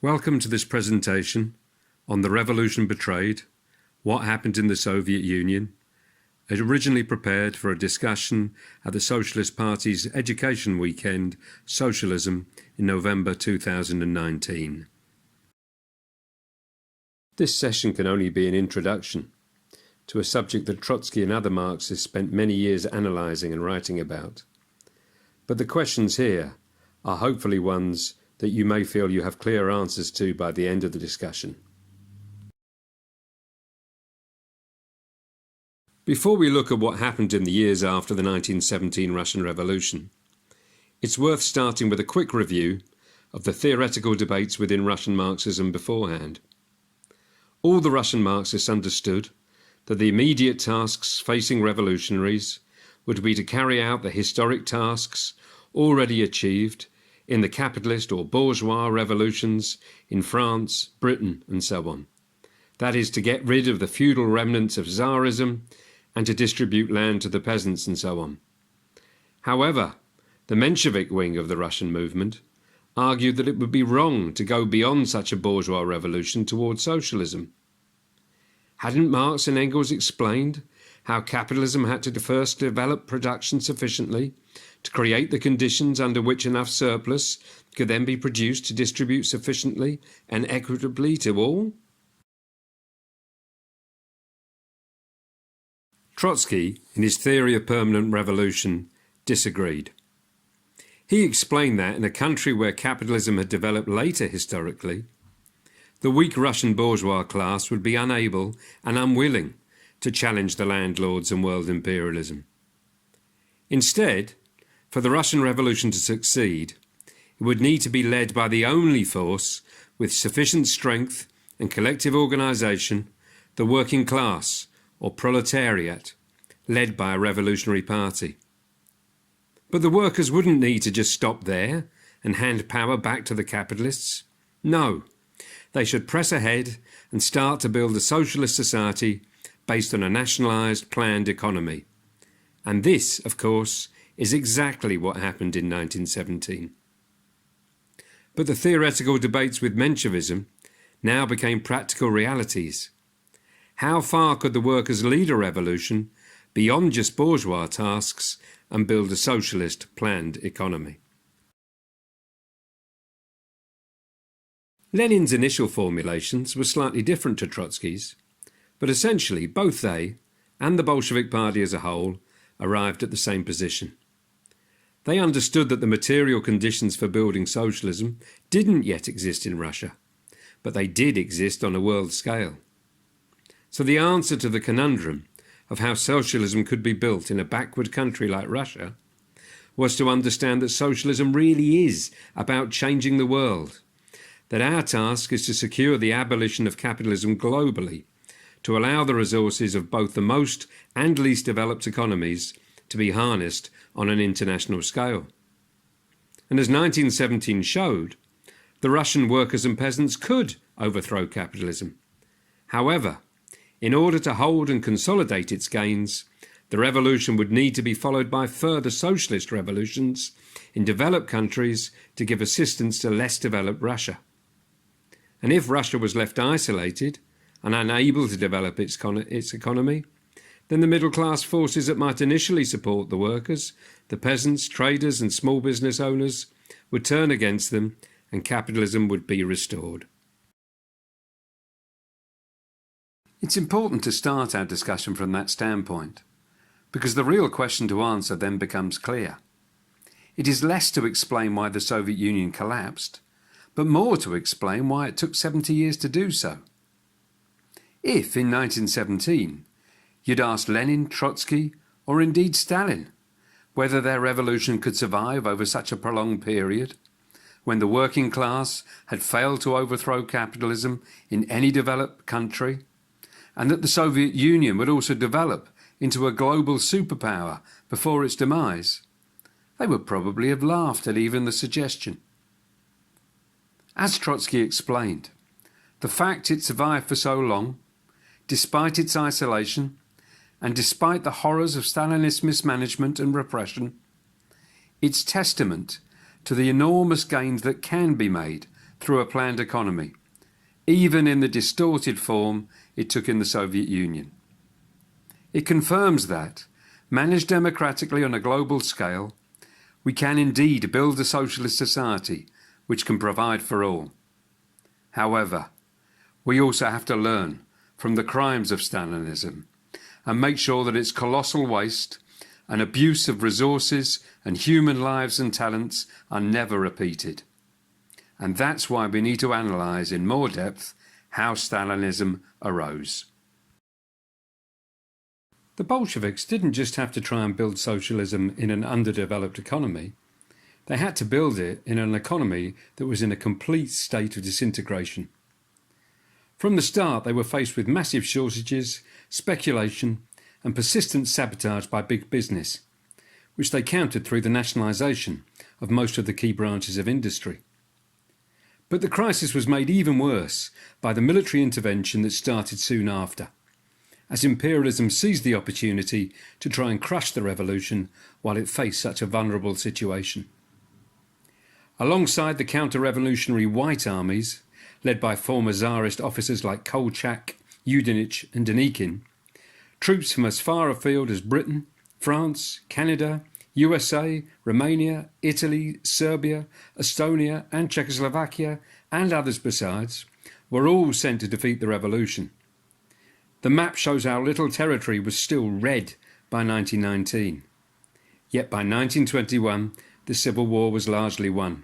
Welcome to this presentation on the Revolution Betrayed, What Happened in the Soviet Union, originally prepared for a discussion at the Socialist Party's Education Weekend, Socialism, in November 2019. This session can only be an introduction to a subject that Trotsky and other Marxists spent many years analysing and writing about. But the questions here are hopefully ones that you may feel you have clear answers to by the end of the discussion. Before we look at what happened in the years after the 1917 Russian Revolution, it's worth starting with a quick review of the theoretical debates within Russian Marxism beforehand. All the Russian Marxists understood that the immediate tasks facing revolutionaries would be to carry out the historic tasks already achieved in the capitalist or bourgeois revolutions in France, Britain, and so on. That is, to get rid of the feudal remnants of Tsarism and to distribute land to the peasants and so on. However, the Menshevik wing of the Russian movement argued that it would be wrong to go beyond such a bourgeois revolution towards socialism. Hadn't Marx and Engels explained how capitalism had to first develop production sufficiently to create the conditions under which enough surplus could then be produced to distribute sufficiently and equitably to all? Trotsky, in his theory of permanent revolution, disagreed. He explained that in a country where capitalism had developed later historically, the weak Russian bourgeois class would be unable and unwilling to challenge the landlords and world imperialism. Instead, for the Russian Revolution to succeed, it would need to be led by the only force with sufficient strength and collective organisation, the working class, or proletariat, led by a revolutionary party. But the workers wouldn't need to just stop there and hand power back to the capitalists. No, they should press ahead and start to build a socialist society based on a nationalised, planned economy. And this, of course, is exactly what happened in 1917. But the theoretical debates with Menshevism now became practical realities. How far could the workers lead a revolution beyond just bourgeois tasks and build a socialist, planned economy? Lenin's initial formulations were slightly different to Trotsky's, but essentially both they and the Bolshevik Party as a whole arrived at the same position. They understood that the material conditions for building socialism didn't yet exist in Russia, but they did exist on a world scale. So the answer to the conundrum of how socialism could be built in a backward country like Russia was to understand that socialism really is about changing the world, that our task is to secure the abolition of capitalism globally, to allow the resources of both the most and least developed economies to be harnessed on an international scale. And as 1917 showed, the Russian workers and peasants could overthrow capitalism. However, in order to hold and consolidate its gains, the revolution would need to be followed by further socialist revolutions in developed countries to give assistance to less developed Russia. And if Russia was left isolated and unable to develop its economy, then the middle-class forces that might initially support the workers, the peasants, traders and small business owners would turn against them and capitalism would be restored. It's important to start our discussion from that standpoint, because the real question to answer then becomes clear. It is less to explain why the Soviet Union collapsed, but more to explain why it took 70 years to do so. If, in 1917, you'd asked Lenin, Trotsky, or indeed Stalin, whether their revolution could survive over such a prolonged period, when the working class had failed to overthrow capitalism in any developed country, and that the Soviet Union would also develop into a global superpower before its demise, they would probably have laughed at even the suggestion. As Trotsky explained, the fact it survived for so long, despite its isolation, and despite the horrors of Stalinist mismanagement and repression, it's testament to the enormous gains that can be made through a planned economy, even in the distorted form it took in the Soviet Union. It confirms that, managed democratically on a global scale, we can indeed build a socialist society which can provide for all. However, we also have to learn from the crimes of Stalinism and make sure that its colossal waste and abuse of resources and human lives and talents are never repeated. And that's why we need to analyse in more depth how Stalinism arose. The Bolsheviks didn't just have to try and build socialism in an underdeveloped economy. They had to build it in an economy that was in a complete state of disintegration. From the start, they were faced with massive shortages, speculation, and persistent sabotage by big business, which they countered through the nationalisation of most of the key branches of industry. But the crisis was made even worse by the military intervention that started soon after, as imperialism seized the opportunity to try and crush the revolution while it faced such a vulnerable situation. Alongside the counter-revolutionary White Armies, led by former Tsarist officers like Kolchak, Yudenich and Denikin, troops from as far afield as Britain, France, Canada, USA, Romania, Italy, Serbia, Estonia and Czechoslovakia and others besides were all sent to defeat the revolution. The map shows how little territory was still red by 1919. Yet by 1921 the Civil War was largely won.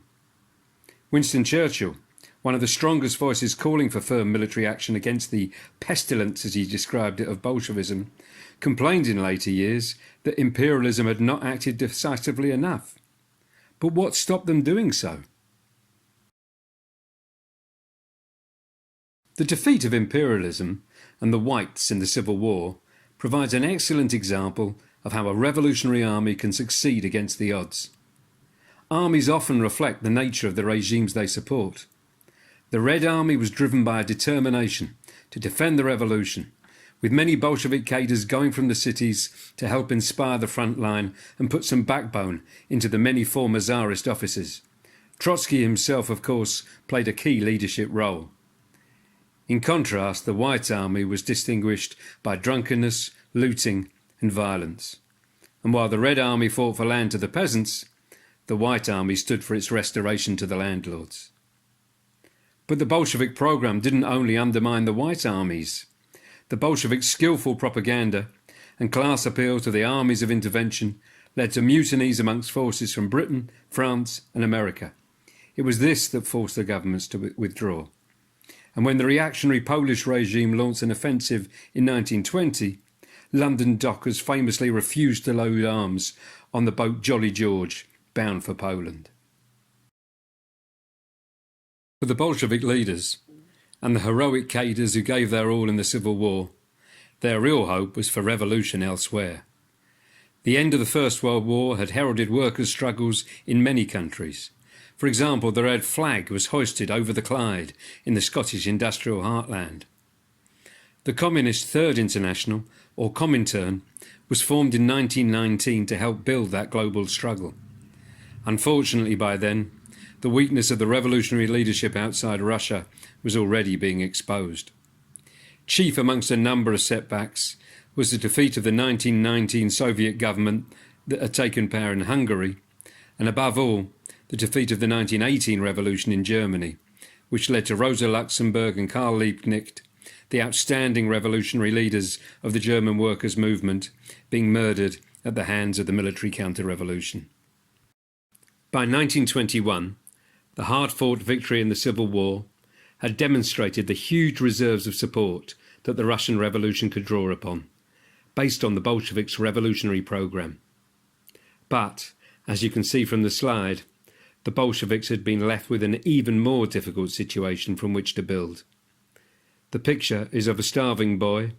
Winston Churchill, one of the strongest voices calling for firm military action against the pestilence, as he described it, of Bolshevism, complained in later years that imperialism had not acted decisively enough. But what stopped them doing so? The defeat of imperialism and the Whites in the Civil War provides an excellent example of how a revolutionary army can succeed against the odds. Armies often reflect the nature of the regimes they support. The Red Army was driven by a determination to defend the revolution, with many Bolshevik cadres going from the cities to help inspire the front line and put some backbone into the many former Tsarist officers. Trotsky himself, of course, played a key leadership role. In contrast, the White Army was distinguished by drunkenness, looting and violence. And while the Red Army fought for land to the peasants, the White Army stood for its restoration to the landlords. But the Bolshevik program didn't only undermine the White Armies. The Bolshevik skillful propaganda and class appeal to the armies of intervention led to mutinies amongst forces from Britain, France and America. It was this that forced the governments to withdraw. And when the reactionary Polish regime launched an offensive in 1920, London dockers famously refused to load arms on the boat Jolly George, bound for Poland. For the Bolshevik leaders and the heroic cadres who gave their all in the Civil War, their real hope was for revolution elsewhere. The end of the First World War had heralded workers' struggles in many countries. For example, the red flag was hoisted over the Clyde in the Scottish industrial heartland. The Communist Third International, or Comintern, was formed in 1919 to help build that global struggle. Unfortunately, by then, the weakness of the revolutionary leadership outside Russia was already being exposed. Chief amongst a number of setbacks was the defeat of the 1919 Soviet government that had taken power in Hungary, and above all, the defeat of the 1918 revolution in Germany, which led to Rosa Luxemburg and Karl Liebknecht, the outstanding revolutionary leaders of the German workers' movement, being murdered at the hands of the military counter-revolution. By 1921, the hard-fought victory in the Civil War had demonstrated the huge reserves of support that the Russian Revolution could draw upon, based on the Bolsheviks' revolutionary program. But, as you can see from the slide, the Bolsheviks had been left with an even more difficult situation from which to build. The picture is of a starving boy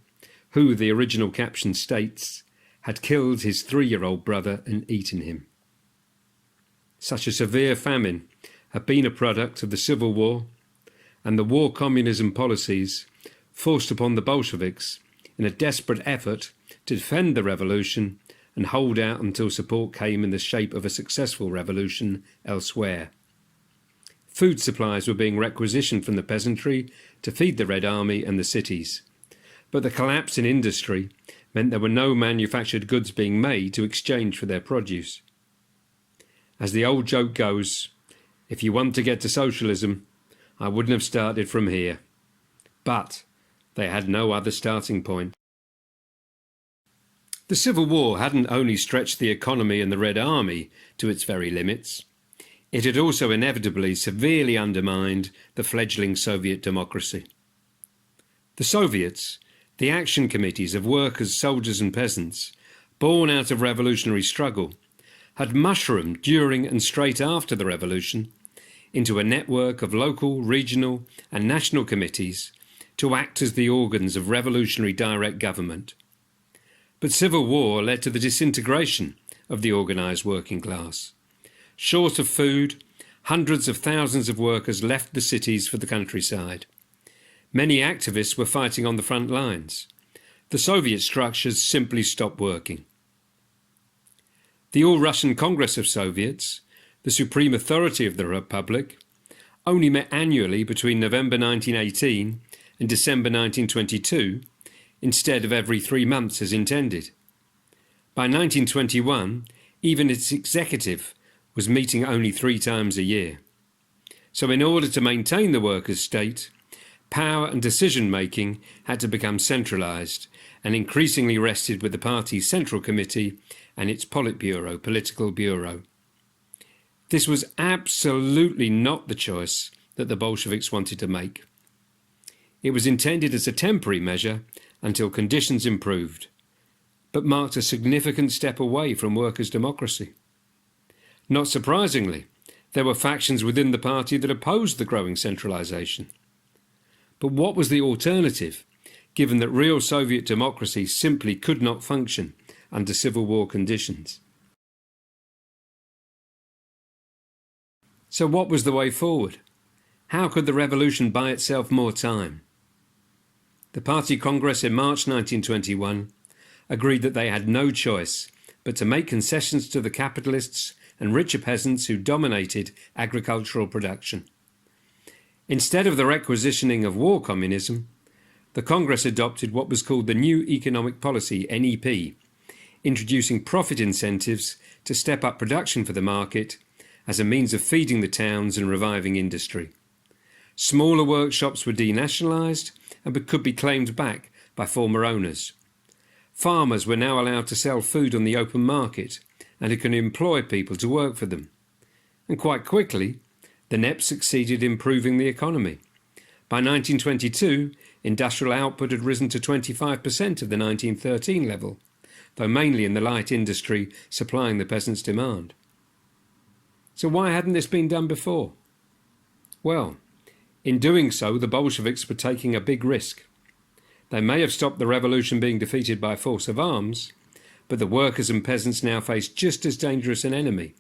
who, the original caption states, had killed his 3-year-old brother and eaten him. Such a severe famine had been a product of the Civil War, and the war communism policies forced upon the Bolsheviks in a desperate effort to defend the revolution and hold out until support came in the shape of a successful revolution elsewhere. Food supplies were being requisitioned from the peasantry to feed the Red Army and the cities. But the collapse in industry meant there were no manufactured goods being made to exchange for their produce. As the old joke goes, if you want to get to socialism, I wouldn't have started from here. But they had no other starting point. The Civil War hadn't only stretched the economy and the Red Army to its very limits, it had also inevitably severely undermined the fledgling Soviet democracy. The Soviets, the action committees of workers, soldiers and peasants, born out of revolutionary struggle, had mushroomed during and straight after the revolution into a network of local, regional and national committees to act as the organs of revolutionary direct government. But civil war led to the disintegration of the organised working class. Short of food, hundreds of thousands of workers left the cities for the countryside. Many activists were fighting on the front lines. The Soviet structures simply stopped working. The All-Russian Congress of Soviets, the supreme authority of the Republic, only met annually between November 1918 and December 1922, instead of every 3 months as intended. By 1921, even its executive was meeting only 3 times a year. So in order to maintain the workers' state, power and decision-making had to become centralised and increasingly rested with the party's Central Committee and its Politburo, Political Bureau. This was absolutely not the choice that the Bolsheviks wanted to make. It was intended as a temporary measure until conditions improved, but marked a significant step away from workers' democracy. Not surprisingly, there were factions within the party that opposed the growing centralisation. But what was the alternative, given that real Soviet democracy simply could not function under civil war conditions? So what was the way forward? How could the revolution buy itself more time? The Party Congress in March 1921 agreed that they had no choice but to make concessions to the capitalists and richer peasants who dominated agricultural production. Instead of the requisitioning of war communism, the Congress adopted what was called the New Economic Policy, NEP, introducing profit incentives to step up production for the market as a means of feeding the towns and reviving industry. Smaller workshops were denationalised and could be claimed back by former owners. Farmers were now allowed to sell food on the open market and it could employ people to work for them. And quite quickly, the NEP succeeded in improving the economy. By 1922, industrial output had risen to 25% of the 1913 level, though mainly in the light industry supplying the peasants' demand. So why hadn't this been done before? Well, in doing so, the Bolsheviks were taking a big risk. They may have stopped the revolution being defeated by force of arms, but the workers and peasants now faced just as dangerous an enemy,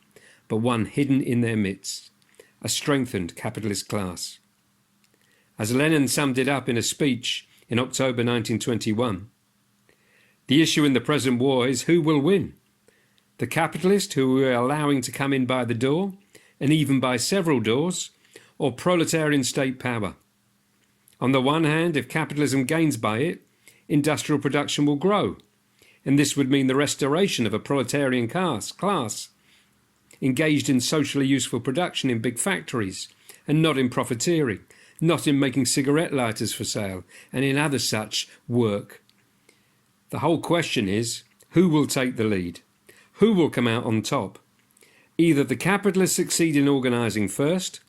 but one hidden in their midst, a strengthened capitalist class. As Lenin summed it up in a speech in October 1921, the issue in the present war is who will win? The capitalist who we are allowing to come in by the door, and even by several doors, or proletarian state power? On the one hand, if capitalism gains by it, industrial production will grow, and this would mean the restoration of a proletarian class engaged in socially useful production in big factories, and not in profiteering, not in making cigarette lighters for sale, and in other such work. The whole question is, who will take the lead? Who will come out on top? Either the capitalists succeed in organising first,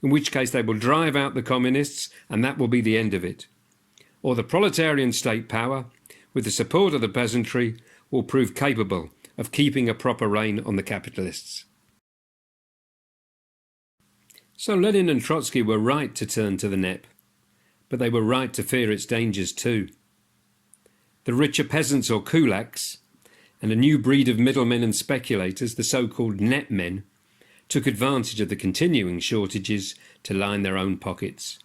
in which case they will drive out the communists and that will be the end of it, or the proletarian state power, with the support of the peasantry, will prove capable of keeping a proper rein on the capitalists. So Lenin and Trotsky were right to turn to the NEP, but they were right to fear its dangers too. The richer peasants or kulaks, and a new breed of middlemen and speculators, the so-called net men, took advantage of the continuing shortages to line their own pockets.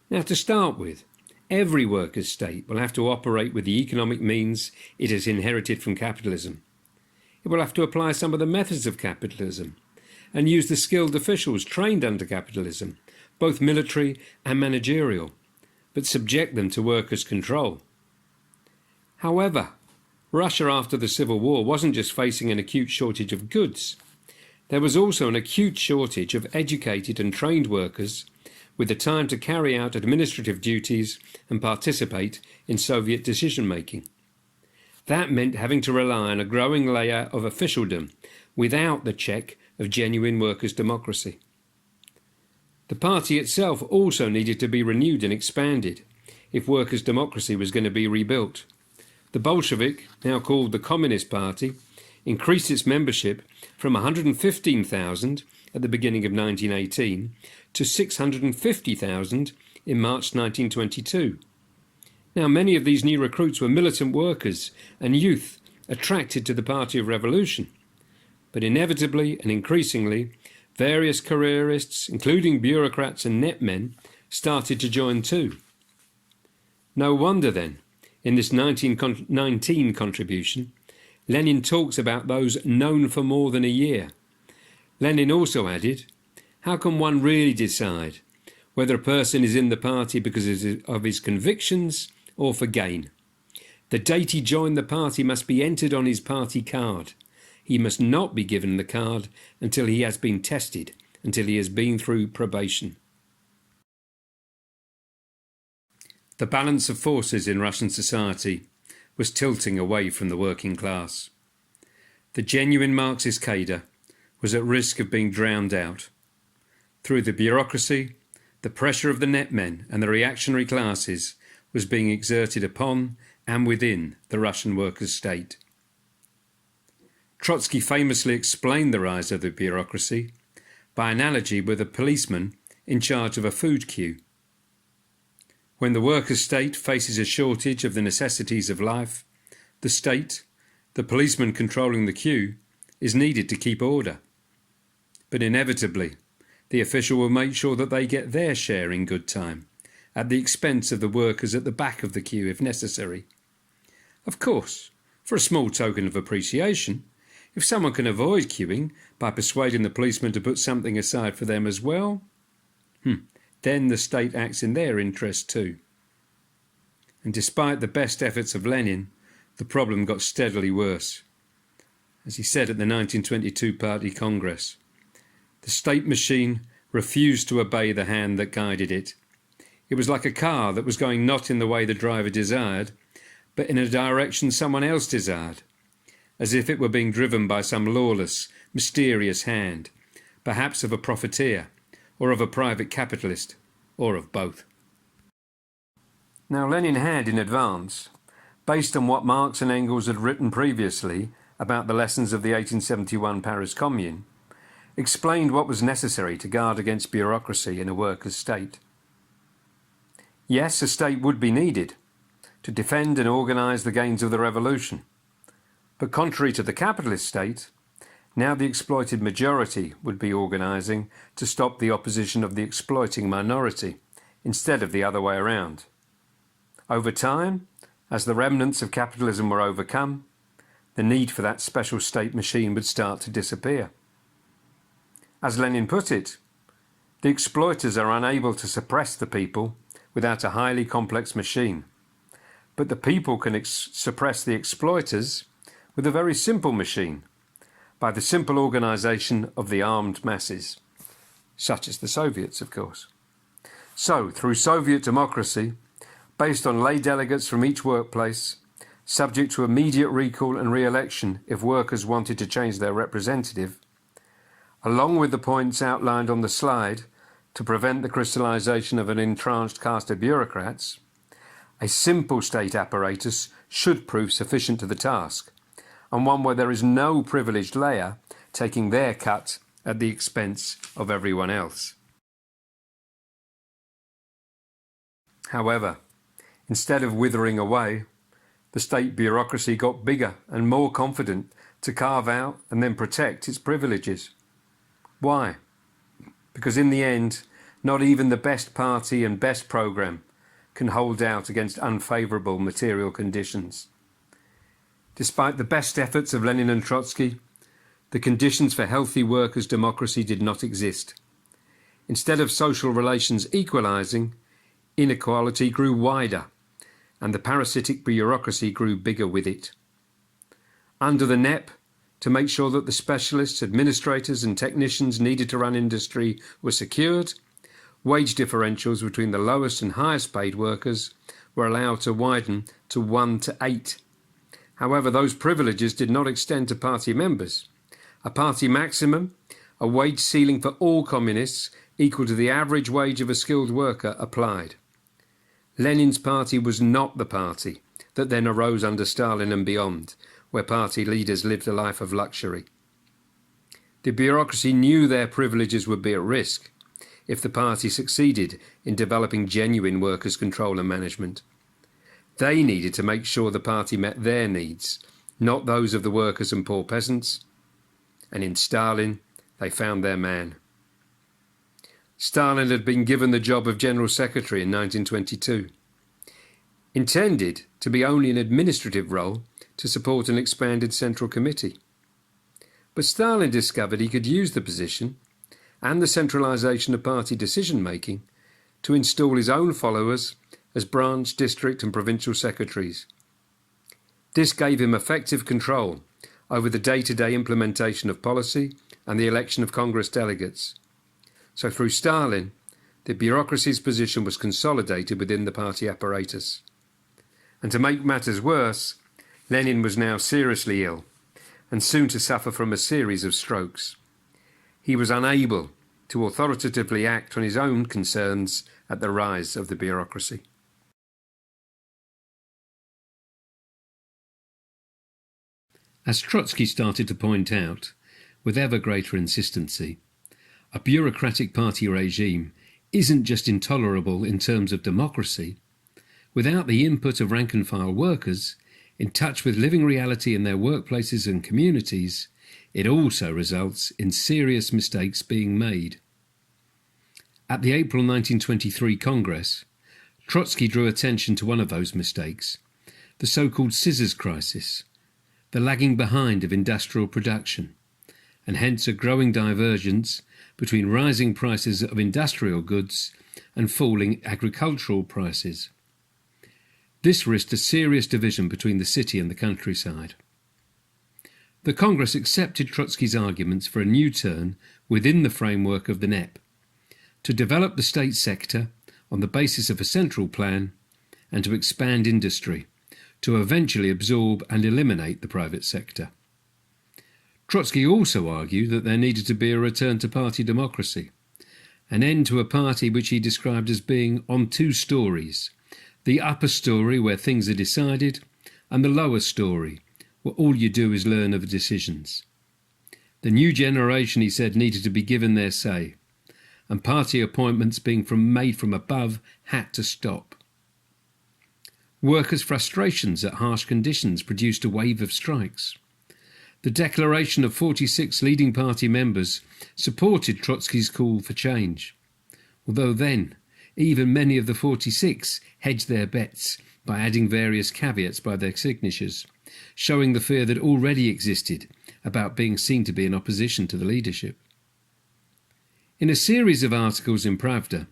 Now, to start with, every workers' state will have to operate with the economic means it has inherited from capitalism. It will have to apply some of the methods of capitalism, and use the skilled officials trained under capitalism, both military and managerial, but subject them to workers' control. However, Russia after the Civil War wasn't just facing an acute shortage of goods. There was also an acute shortage of educated and trained workers with the time to carry out administrative duties and participate in Soviet decision-making. That meant having to rely on a growing layer of officialdom without the check of genuine workers' democracy. The party itself also needed to be renewed and expanded if workers' democracy was going to be rebuilt. The Bolshevik, now called the Communist Party, increased its membership from 115,000 at the beginning of 1918 to 650,000 in March 1922. Now, many of these new recruits were militant workers and youth attracted to the Party of Revolution. But inevitably and increasingly, various careerists, including bureaucrats and netmen, started to join too. No wonder then, in this 1919 contribution, Lenin talks about those known for more than a year. Lenin also added, how can one really decide whether a person is in the party because of his convictions or for gain? The date he joined the party must be entered on his party card. He must not be given the card until he has been tested, until he has been through probation. The balance of forces in Russian society was tilting away from the working class. The genuine Marxist cadre was at risk of being drowned out. Through the bureaucracy, the pressure of the netmen and the reactionary classes was being exerted upon and within the Russian workers' state. Trotsky famously explained the rise of the bureaucracy by analogy with a policeman in charge of a food queue. When the workers' state faces a shortage of the necessities of life, the state, the policeman controlling the queue, is needed to keep order. But inevitably, the official will make sure that they get their share in good time, at the expense of the workers at the back of the queue if necessary. Of course, for a small token of appreciation, if someone can avoid queuing by persuading the policeman to put something aside for them as well, then the state acts in their interest too. And despite the best efforts of Lenin, the problem got steadily worse. As he said at the 1922 Party Congress, the state machine refused to obey the hand that guided it. It was like a car that was going not in the way the driver desired, but in a direction someone else desired, as if it were being driven by some lawless, mysterious hand, perhaps of a profiteer, or of a private capitalist, or of both. Now Lenin had in advance, based on what Marx and Engels had written previously about the lessons of the 1871 Paris Commune, explained what was necessary to guard against bureaucracy in a workers' state. Yes, a state would be needed to defend and organise the gains of the revolution, but contrary to the capitalist state, now the exploited majority would be organising to stop the opposition of the exploiting minority, instead of the other way around. Over time, as the remnants of capitalism were overcome, the need for that special state machine would start to disappear. As Lenin put it, the exploiters are unable to suppress the people without a highly complex machine, but the people can suppress the exploiters with a very simple machine, by the simple organisation of the armed masses, such as the Soviets, of course. So, through Soviet democracy, based on lay delegates from each workplace, subject to immediate recall and re-election if workers wanted to change their representative, along with the points outlined on the slide to prevent the crystallisation of an entrenched caste of bureaucrats, a simple state apparatus should prove sufficient to the task, and one where there is no privileged layer taking their cut at the expense of everyone else. However, instead of withering away, the state bureaucracy got bigger and more confident to carve out and then protect its privileges. Why? Because in the end, not even the best party and best programme can hold out against unfavourable material conditions. Despite the best efforts of Lenin and Trotsky, the conditions for healthy workers' democracy did not exist. Instead of social relations equalising, inequality grew wider, and the parasitic bureaucracy grew bigger with it. Under the NEP, to make sure that the specialists, administrators and technicians needed to run industry were secured, wage differentials between the lowest and highest paid workers were allowed to widen to 1 to 8. However, those privileges did not extend to party members. A party maximum, a wage ceiling for all communists equal to the average wage of a skilled worker, applied. Lenin's party was not the party that then arose under Stalin and beyond, where party leaders lived a life of luxury. The bureaucracy knew their privileges would be at risk if the party succeeded in developing genuine workers' control and management. They needed to make sure the party met their needs, not those of the workers and poor peasants, and in Stalin they found their man. Stalin had been given the job of General Secretary in 1922, intended to be only an administrative role to support an expanded Central Committee. But Stalin discovered he could use the position and the centralisation of party decision-making to install his own followers as branch, district and provincial secretaries. This gave him effective control over the day-to-day implementation of policy and the election of Congress delegates. So through Stalin, the bureaucracy's position was consolidated within the party apparatus. And to make matters worse, Lenin was now seriously ill and soon to suffer from a series of strokes. He was unable to authoritatively act on his own concerns at the rise of the bureaucracy. As Trotsky started to point out, with ever greater insistency, a bureaucratic party regime isn't just intolerable in terms of democracy. Without the input of rank-and-file workers, in touch with living reality in their workplaces and communities, it also results in serious mistakes being made. At the April 1923 Congress, Trotsky drew attention to one of those mistakes, the so-called scissors crisis, the lagging behind of industrial production, and hence a growing divergence between rising prices of industrial goods and falling agricultural prices. This risked a serious division between the city and the countryside. The Congress accepted Trotsky's arguments for a new turn within the framework of the NEP, to develop the state sector on the basis of a central plan and to expand industry, to eventually absorb and eliminate the private sector. Trotsky also argued that there needed to be a return to party democracy, an end to a party which he described as being on two stories, the upper story where things are decided and the lower story where all you do is learn of decisions. The new generation, he said, needed to be given their say, and party appointments being made from above had to stop. Workers' frustrations at harsh conditions produced a wave of strikes. The declaration of 46 leading party members supported Trotsky's call for change, although then even many of the 46 hedged their bets by adding various caveats by their signatures, showing the fear that already existed about being seen to be in opposition to the leadership. In a series of articles in Pravda,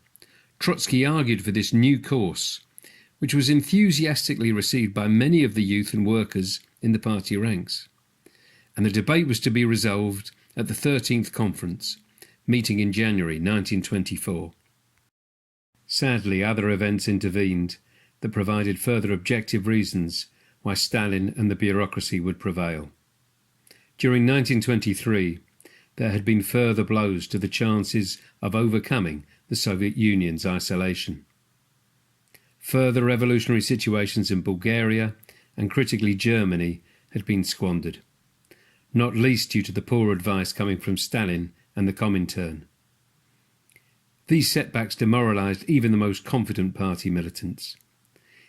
Trotsky argued for this new course, which was enthusiastically received by many of the youth and workers in the party ranks, and the debate was to be resolved at the 13th conference, meeting in January 1924. Sadly, other events intervened that provided further objective reasons why Stalin and the bureaucracy would prevail. During 1923, there had been further blows to the chances of overcoming the Soviet Union's isolation. Further revolutionary situations in Bulgaria and critically Germany had been squandered, not least due to the poor advice coming from Stalin and the Comintern. These setbacks demoralised even the most confident party militants.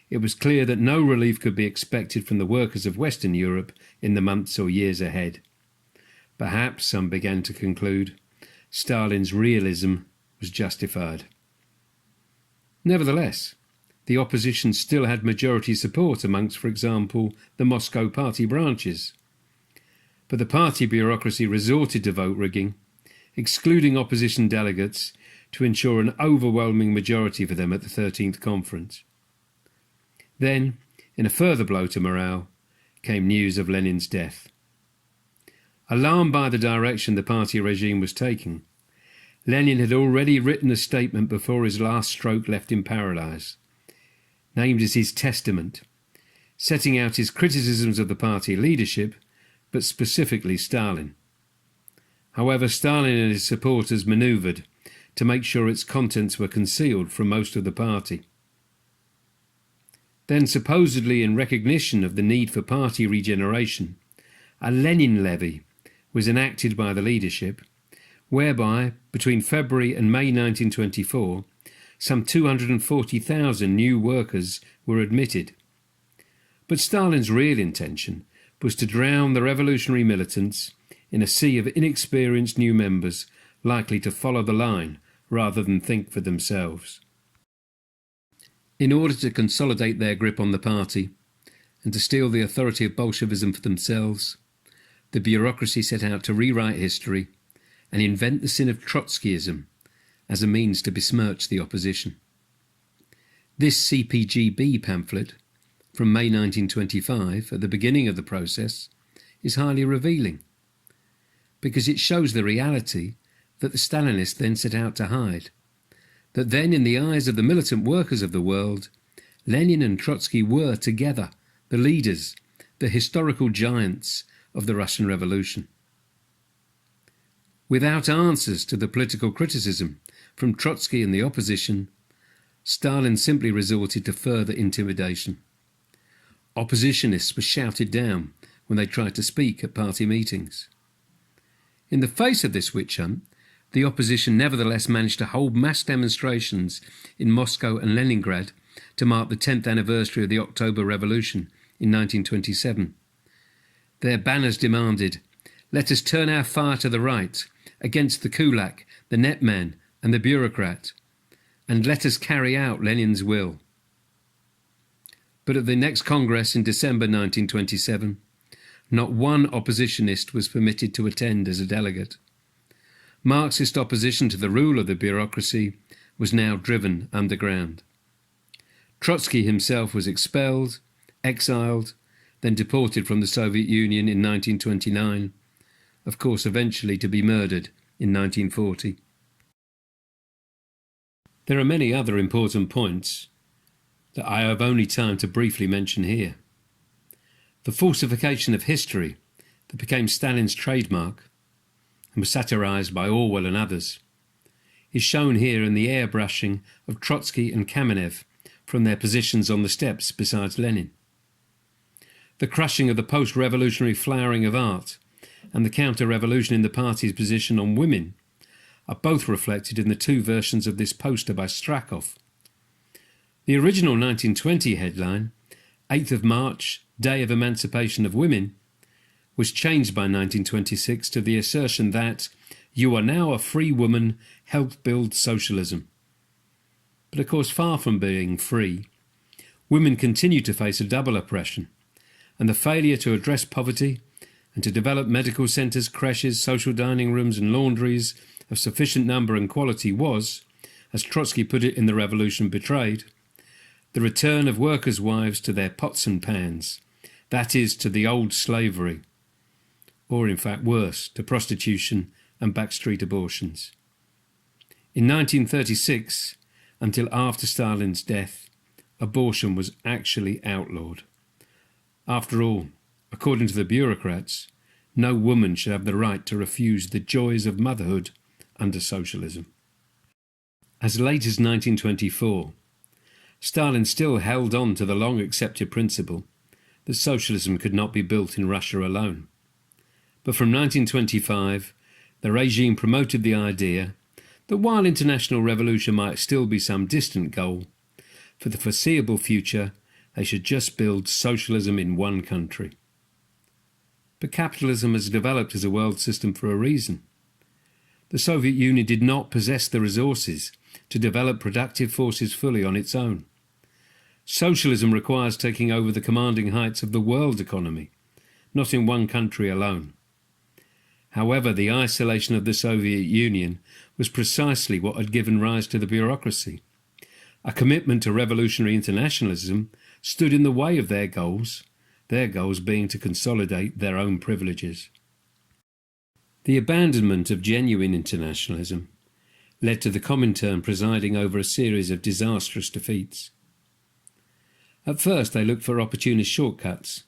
It was clear that no relief could be expected from the workers of Western Europe in the months or years ahead. Perhaps, some began to conclude, Stalin's realism was justified. Nevertheless, the opposition still had majority support amongst, for example, the Moscow party branches. but the party bureaucracy resorted to vote rigging, excluding opposition delegates to ensure an overwhelming majority for them at the 13th conference. Then, in a further blow to morale, came news of Lenin's death. Alarmed by the direction the party regime was taking, Lenin had already written a statement before his last stroke left him paralysed, named as his testament, setting out his criticisms of the party leadership, but specifically Stalin. However, Stalin and his supporters manoeuvred to make sure its contents were concealed from most of the party. Then, supposedly in recognition of the need for party regeneration, a Lenin levy was enacted by the leadership, whereby, between February and May 1924, some 240,000 new workers were admitted. But Stalin's real intention was to drown the revolutionary militants in a sea of inexperienced new members likely to follow the line rather than think for themselves. In order to consolidate their grip on the party and to steal the authority of Bolshevism for themselves, the bureaucracy set out to rewrite history and invent the sin of Trotskyism as a means to besmirch the opposition. This CPGB pamphlet from May 1925, at the beginning of the process, is highly revealing, because it shows the reality that the Stalinists then set out to hide, that then in the eyes of the militant workers of the world, Lenin and Trotsky were together the leaders, the historical giants of the Russian Revolution. Without answers to the political criticism from Trotsky and the opposition, Stalin simply resorted to further intimidation. Oppositionists were shouted down when they tried to speak at party meetings. In the face of this witch hunt, the opposition nevertheless managed to hold mass demonstrations in Moscow and Leningrad to mark the 10th anniversary of the October Revolution in 1927. Their banners demanded, "Let us turn our fire to the right, against the kulak, the netman and the bureaucrat, and let us carry out Lenin's will." But at the next Congress in December 1927, not one oppositionist was permitted to attend as a delegate. Marxist opposition to the rule of the bureaucracy was now driven underground. Trotsky himself was expelled, exiled, then deported from the Soviet Union in 1929, of course eventually to be murdered in 1940. There are many other important points that I have only time to briefly mention here. The falsification of history that became Stalin's trademark and was satirized by Orwell and others is shown here in the airbrushing of Trotsky and Kamenev from their positions on the steps beside Lenin. The crushing of the post-revolutionary flowering of art and the counter-revolution in the party's position on women are both reflected in the two versions of this poster by Strakov. The original 1920 headline, 8th of March, Day of Emancipation of Women, was changed by 1926 to the assertion that "you are now a free woman, help build socialism." But of course, far from being free, women continue to face a double oppression, and the failure to address poverty and to develop medical centres, creches, social dining rooms and laundries of sufficient number and quality was, as Trotsky put it in The Revolution Betrayed, the return of workers' wives to their pots and pans, that is, to the old slavery, or in fact worse, to prostitution and backstreet abortions. In 1936, until after Stalin's death, abortion was actually outlawed. After all, according to the bureaucrats, no woman should have the right to refuse the joys of motherhood under socialism. As late as 1924, Stalin still held on to the long-accepted principle that socialism could not be built in Russia alone. But from 1925, the regime promoted the idea that while international revolution might still be some distant goal, for the foreseeable future they should just build socialism in one country. But capitalism has developed as a world system for a reason. The Soviet Union did not possess the resources to develop productive forces fully on its own. Socialism requires taking over the commanding heights of the world economy, not in one country alone. However, the isolation of the Soviet Union was precisely what had given rise to the bureaucracy. A commitment to revolutionary internationalism stood in the way of their goals being to consolidate their own privileges. The abandonment of genuine internationalism led to the Comintern presiding over a series of disastrous defeats. At first they looked for opportunist shortcuts,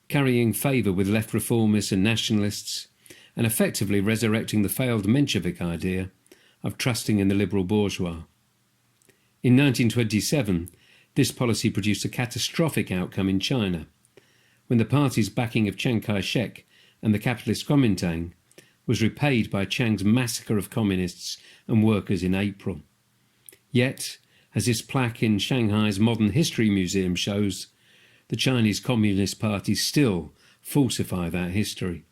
carrying favour with left reformists and nationalists, and effectively resurrecting the failed Menshevik idea of trusting in the liberal bourgeois. In 1927, this policy produced a catastrophic outcome in China, when the party's backing of Chiang Kai-shek and the capitalist Comintern was repaid by Chiang's massacre of communists and workers in April. Yet, as this plaque in Shanghai's Modern History Museum shows, the Chinese Communist Party still falsify that history.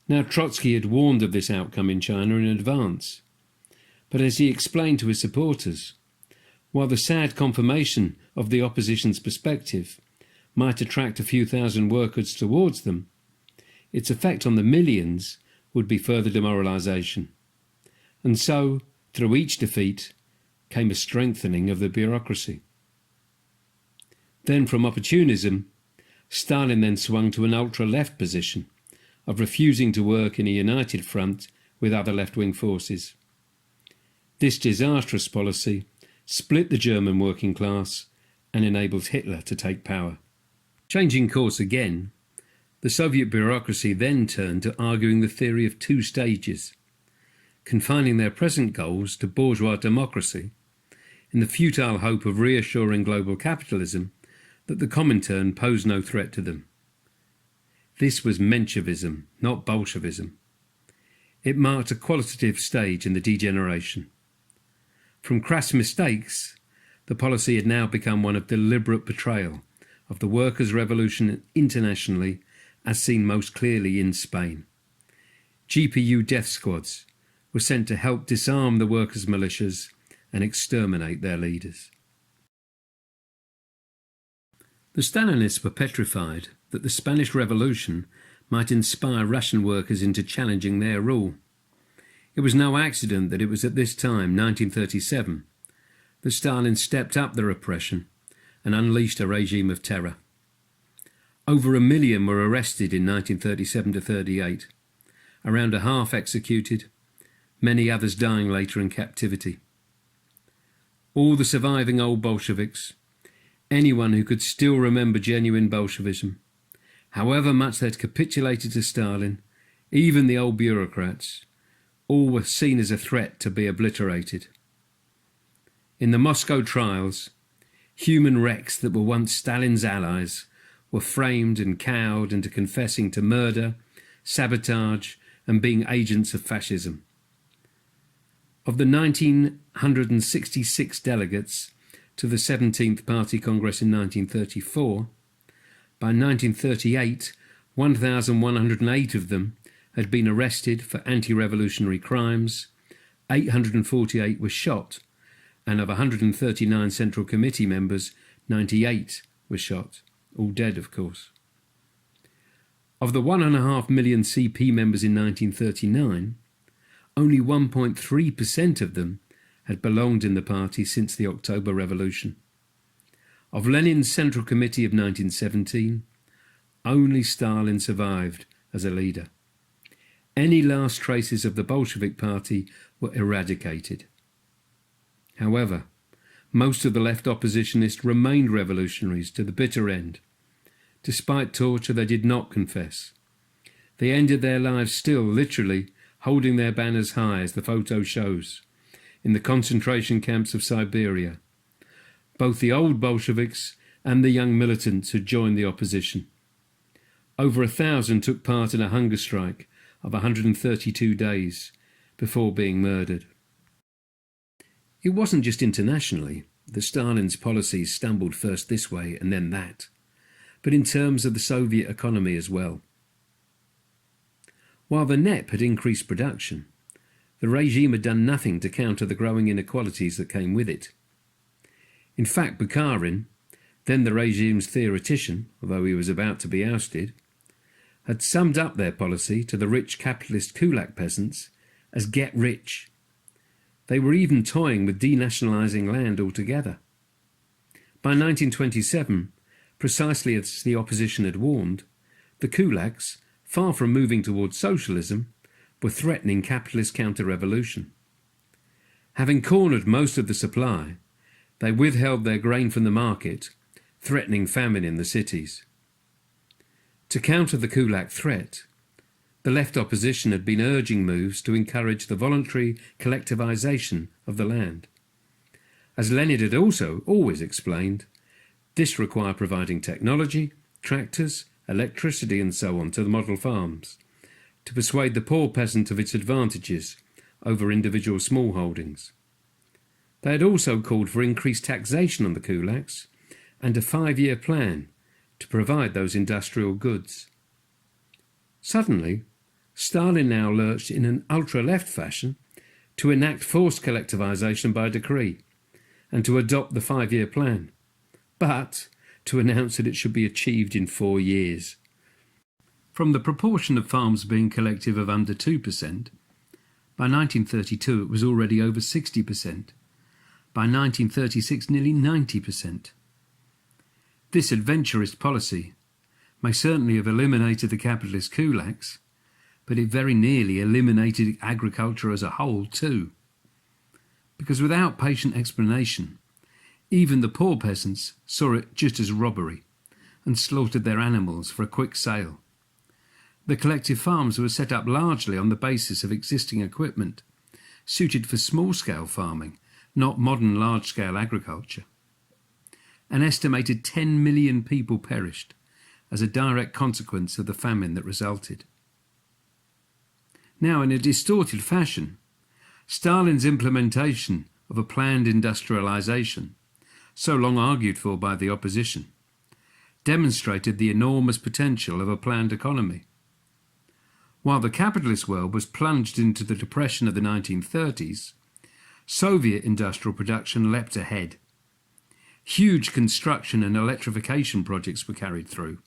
Now, Trotsky had warned of this outcome in China in advance, but as he explained to his supporters, while the sad confirmation of the opposition's perspective might attract a few thousand workers towards them, its effect on the millions would be further demoralisation. And so, through each defeat, came a strengthening of the bureaucracy. Then from opportunism, Stalin then swung to an ultra-left position of refusing to work in a united front with other left-wing forces. This disastrous policy split the German working class and enabled Hitler to take power. Changing course again, the Soviet bureaucracy then turned to arguing the theory of two stages, confining their present goals to bourgeois democracy in the futile hope of reassuring global capitalism that the Comintern posed no threat to them. This was Menshevism, not Bolshevism. It marked a qualitative stage in the degeneration. From crass mistakes, the policy had now become one of deliberate betrayal of the workers' revolution internationally, as seen most clearly in Spain. GPU death squads were sent to help disarm the workers' militias and exterminate their leaders. The Stalinists were petrified that the Spanish Revolution might inspire Russian workers into challenging their rule. It was no accident that it was at this time, 1937, that Stalin stepped up the repression and unleashed a regime of terror. Over 1 million were arrested in 1937–38, around a half executed, many others dying later in captivity. All the surviving old Bolsheviks, anyone who could still remember genuine Bolshevism, however much they'd capitulated to Stalin, even the old bureaucrats, all were seen as a threat to be obliterated. In the Moscow trials, human wrecks that were once Stalin's allies were framed and cowed into confessing to murder, sabotage, and being agents of fascism. Of the 1,966 delegates to the 17th Party Congress in 1934, by 1938, 1,108 of them had been arrested for anti-revolutionary crimes, 848 were shot, and of 139 Central Committee members, 98 were shot, all dead of course. Of the 1.5 million CP members in 1939, only 1.3% of them had belonged in the party since the October Revolution. Of Lenin's Central Committee of 1917, only Stalin survived as a leader. Any last traces of the Bolshevik Party were eradicated. However, most of the left oppositionists remained revolutionaries to the bitter end. Despite torture, they did not confess. They ended their lives still, literally, holding their banners high, as the photo shows, in the concentration camps of Siberia. Both the old Bolsheviks and the young militants who joined the opposition. Over 1,000 took part in a hunger strike of 132 days before being murdered. It wasn't just internationally that Stalin's policies stumbled first this way and then that, but in terms of the Soviet economy as well. While the NEP had increased production, the regime had done nothing to counter the growing inequalities that came with it. In fact, Bukharin, then the regime's theoretician, although he was about to be ousted, had summed up their policy to the rich capitalist kulak peasants as get rich. They were even toying with denationalising land altogether. By 1927, precisely as the opposition had warned, the kulaks, far from moving towards socialism, were threatening capitalist counter-revolution. Having cornered most of the supply, they withheld their grain from the market, threatening famine in the cities. To counter the kulak threat, the left opposition had been urging moves to encourage the voluntary collectivisation of the land. As Lenin had also always explained, this required providing technology, tractors, electricity and so on to the model farms, to persuade the poor peasant of its advantages over individual smallholdings. They had also called for increased taxation on the kulaks and a 5-year plan to provide those industrial goods. Suddenly, Stalin now lurched in an ultra-left fashion to enact forced collectivisation by decree and to adopt the 5-year plan, but to announce that it should be achieved in 4 years. From the proportion of farms being collective of under 2%, by 1932 it was already over 60%, by 1936 nearly 90%. This adventurist policy may certainly have eliminated the capitalist kulaks, but it very nearly eliminated agriculture as a whole too. Because without patient explanation, even the poor peasants saw it just as robbery and slaughtered their animals for a quick sale. The collective farms were set up largely on the basis of existing equipment, suited for small-scale farming, not modern large-scale agriculture. An estimated 10 million people perished as a direct consequence of the famine that resulted. Now, in a distorted fashion, Stalin's implementation of a planned industrialisation, so long argued for by the opposition, demonstrated the enormous potential of a planned economy. While the capitalist world was plunged into the depression of the 1930s, Soviet industrial production leapt ahead. Huge construction and electrification projects were carried through.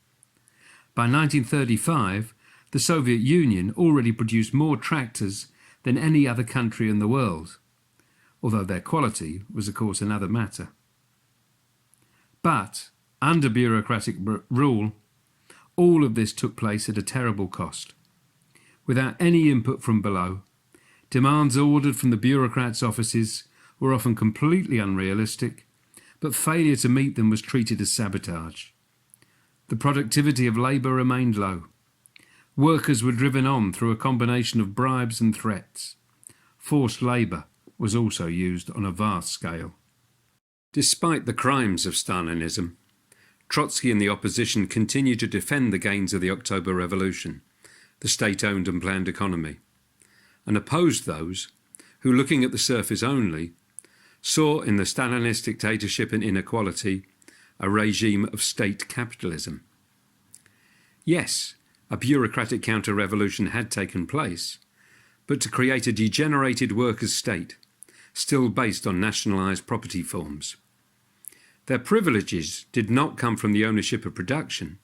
By 1935, the Soviet Union already produced more tractors than any other country in the world, although their quality was of course another matter. But, under bureaucratic rule, all of this took place at a terrible cost. Without any input from below, demands ordered from the bureaucrats' offices were often completely unrealistic, but failure to meet them was treated as sabotage. The productivity of labour remained low. Workers were driven on through a combination of bribes and threats. Forced labour was also used on a vast scale. Despite the crimes of Stalinism, Trotsky and the opposition continued to defend the gains of the October Revolution, the state-owned and planned economy, and opposed those who, looking at the surface only, saw in the Stalinist dictatorship and inequality a regime of state capitalism. Yes, a bureaucratic counter-revolution had taken place, but to create a degenerated workers' state, still based on nationalised property forms. Their privileges did not come from the ownership of production,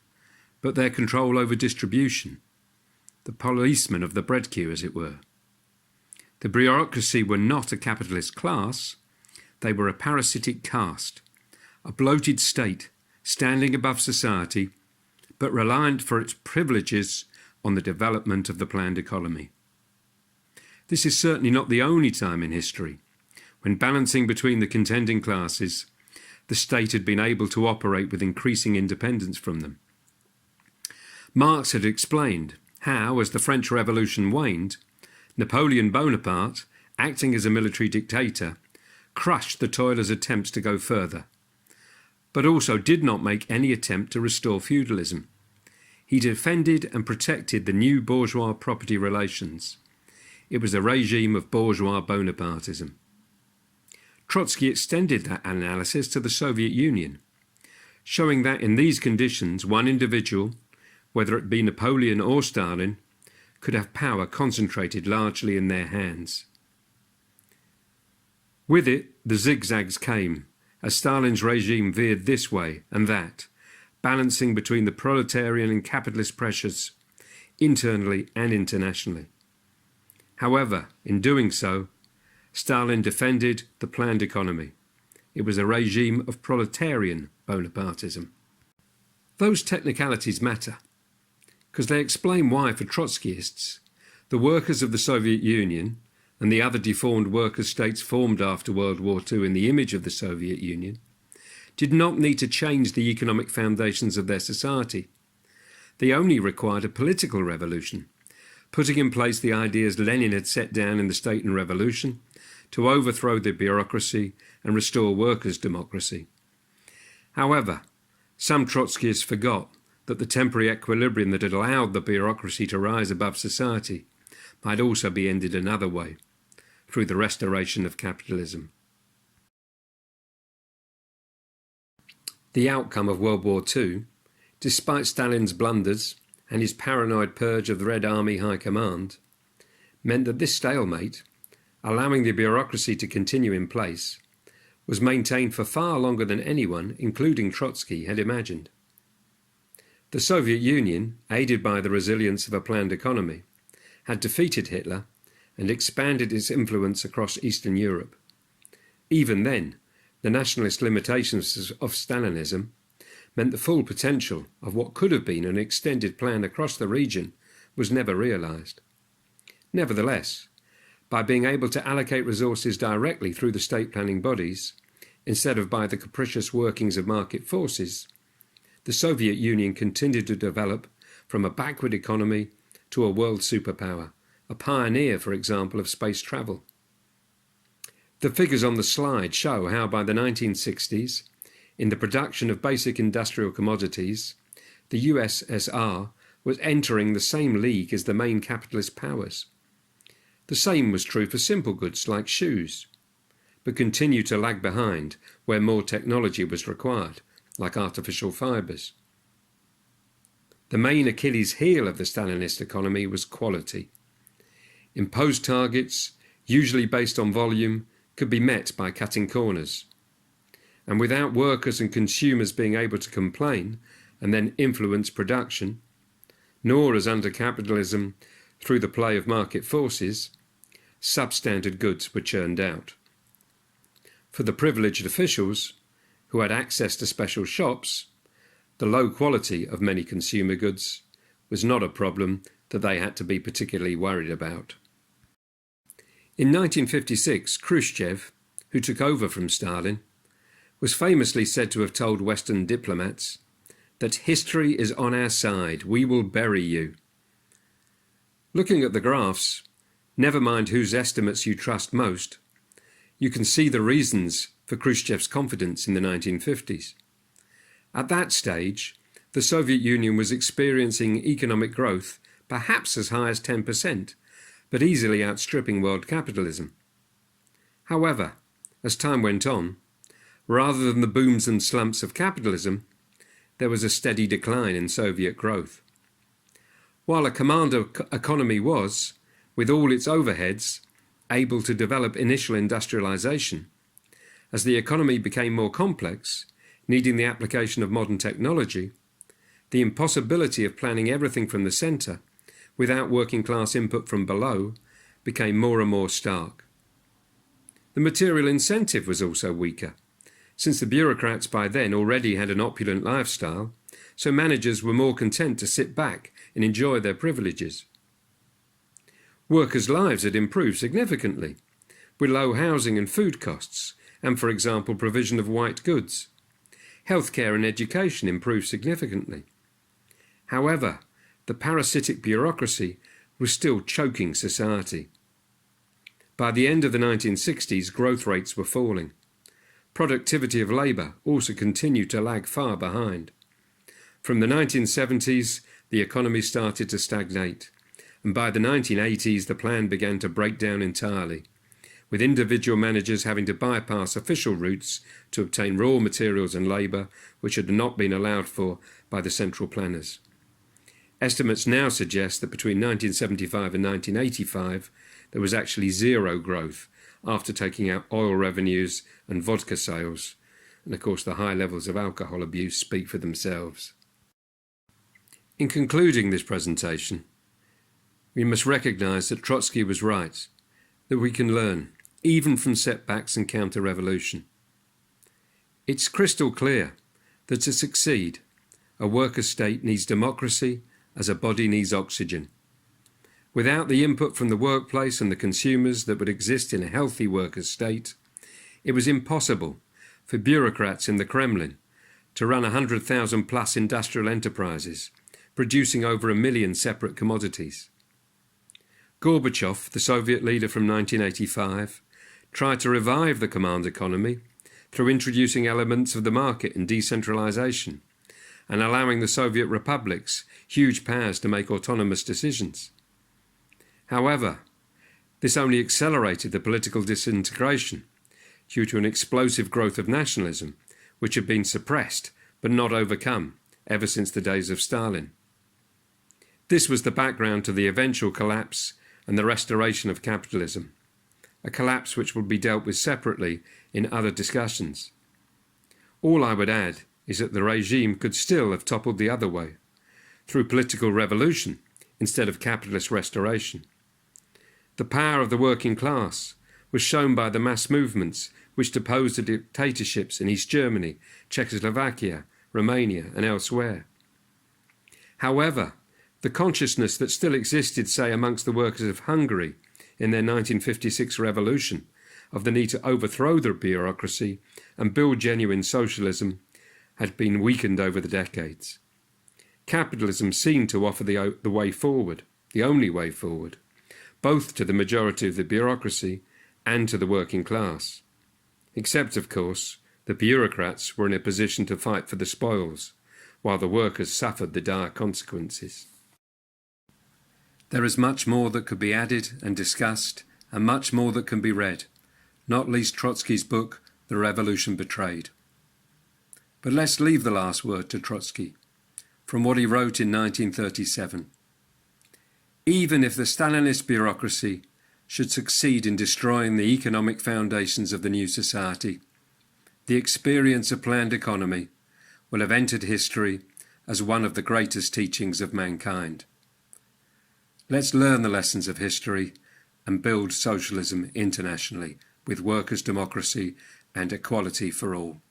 but their control over distribution, the policemen of the bread queue, as it were. The bureaucracy were not a capitalist class, they were a parasitic caste, a bloated state standing above society, but reliant for its privileges on the development of the planned economy. This is certainly not the only time in history when, balancing between the contending classes, the state had been able to operate with increasing independence from them. Marx had explained how, as the French Revolution waned, Napoleon Bonaparte, acting as a military dictator, crushed the toilers' attempts to go further, but also did not make any attempt to restore feudalism. He defended and protected the new bourgeois property relations. It was a regime of bourgeois Bonapartism. Trotsky extended that analysis to the Soviet Union, showing that in these conditions one individual, whether it be Napoleon or Stalin, could have power concentrated largely in their hands. With it, the zigzags came, as Stalin's regime veered this way and that, balancing between the proletarian and capitalist pressures internally and internationally. However, in doing so, Stalin defended the planned economy. It was a regime of proletarian Bonapartism. Those technicalities matter, because they explain why, for Trotskyists, the workers of the Soviet Union and the other deformed workers' states formed after World War II in the image of the Soviet Union did not need to change the economic foundations of their society. They only required a political revolution, putting in place the ideas Lenin had set down in the State and Revolution to overthrow the bureaucracy and restore workers' democracy. However, some Trotskyists forgot that the temporary equilibrium that had allowed the bureaucracy to rise above society might also be ended another way, through the restoration of capitalism. The outcome of World War II, despite Stalin's blunders and his paranoid purge of the Red Army High Command, meant that this stalemate, allowing the bureaucracy to continue in place, was maintained for far longer than anyone, including Trotsky, had imagined. The Soviet Union, aided by the resilience of a planned economy, had defeated Hitler and expanded its influence across Eastern Europe. Even then, the nationalist limitations of Stalinism meant the full potential of what could have been an extended plan across the region was never realised. Nevertheless, by being able to allocate resources directly through the state planning bodies, instead of by the capricious workings of market forces, the Soviet Union continued to develop from a backward economy to a world superpower, a pioneer, for example, of space travel. The figures on the slide show how by the 1960s, in the production of basic industrial commodities, the USSR was entering the same league as the main capitalist powers. The same was true for simple goods like shoes, but continued to lag behind where more technology was required, like artificial fibres. The main Achilles heel of the Stalinist economy was quality. Imposed targets, usually based on volume, could be met by cutting corners. And without workers and consumers being able to complain and then influence production, nor as under capitalism through the play of market forces, substandard goods were churned out. For the privileged officials, who had access to special shops, the low quality of many consumer goods was not a problem that they had to be particularly worried about. In 1956, Khrushchev, who took over from Stalin, was famously said to have told Western diplomats that history is on our side, we will bury you. Looking at the graphs, never mind whose estimates you trust most, you can see the reasons for Khrushchev's confidence in the 1950s. At that stage, the Soviet Union was experiencing economic growth perhaps as high as 10%, but easily outstripping world capitalism. However, as time went on, rather than the booms and slumps of capitalism, there was a steady decline in Soviet growth. While a commando economy was, with all its overheads, able to develop initial industrialization, as the economy became more complex, needing the application of modern technology, the impossibility of planning everything from the centre without working class input from below became more and more stark. The material incentive was also weaker, since the bureaucrats by then already had an opulent lifestyle, so managers were more content to sit back and enjoy their privileges. Workers' lives had improved significantly, with low housing and food costs, and, for example, provision of white goods. Healthcare and education improved significantly. However, the parasitic bureaucracy was still choking society. By the end of the 1960s, growth rates were falling. Productivity of labour also continued to lag far behind. From the 1970s, the economy started to stagnate, and by the 1980s the plan began to break down entirely, with individual managers having to bypass official routes to obtain raw materials and labour which had not been allowed for by the central planners. Estimates now suggest that between 1975 and 1985 there was actually zero growth after taking out oil revenues and vodka sales, and of course the high levels of alcohol abuse speak for themselves. In concluding this presentation, we must recognise that Trotsky was right, that we can learn, even from setbacks and counter-revolution. It's crystal clear that to succeed, a worker state needs democracy as a body needs oxygen. Without the input from the workplace and the consumers that would exist in a healthy worker state, it was impossible for bureaucrats in the Kremlin to run 100,000 plus industrial enterprises, producing over 1 million separate commodities. Gorbachev, the Soviet leader from 1985, tried to revive the command economy through introducing elements of the market and decentralization, and allowing the Soviet republics huge powers to make autonomous decisions. However, this only accelerated the political disintegration due to an explosive growth of nationalism, which had been suppressed but not overcome ever since the days of Stalin. This was the background to the eventual collapse and the restoration of capitalism, a collapse which will be dealt with separately in other discussions. All I would add is that the regime could still have toppled the other way, through political revolution instead of capitalist restoration. The power of the working class was shown by the mass movements which deposed the dictatorships in East Germany, Czechoslovakia, Romania, and elsewhere. However, the consciousness that still existed, say, amongst the workers of Hungary in their 1956 revolution, of the need to overthrow the bureaucracy and build genuine socialism, had been weakened over the decades. Capitalism seemed to offer the way forward, the only way forward, both to the majority of the bureaucracy and to the working class. Except, of course, the bureaucrats were in a position to fight for the spoils, while the workers suffered the dire consequences. There is much more that could be added and discussed, and much more that can be read, not least Trotsky's book, The Revolution Betrayed. But let's leave the last word to Trotsky, from what he wrote in 1937. Even if the Stalinist bureaucracy should succeed in destroying the economic foundations of the new society, the experience of planned economy will have entered history as one of the greatest teachings of mankind. Let's learn the lessons of history and build socialism internationally with workers' democracy and equality for all.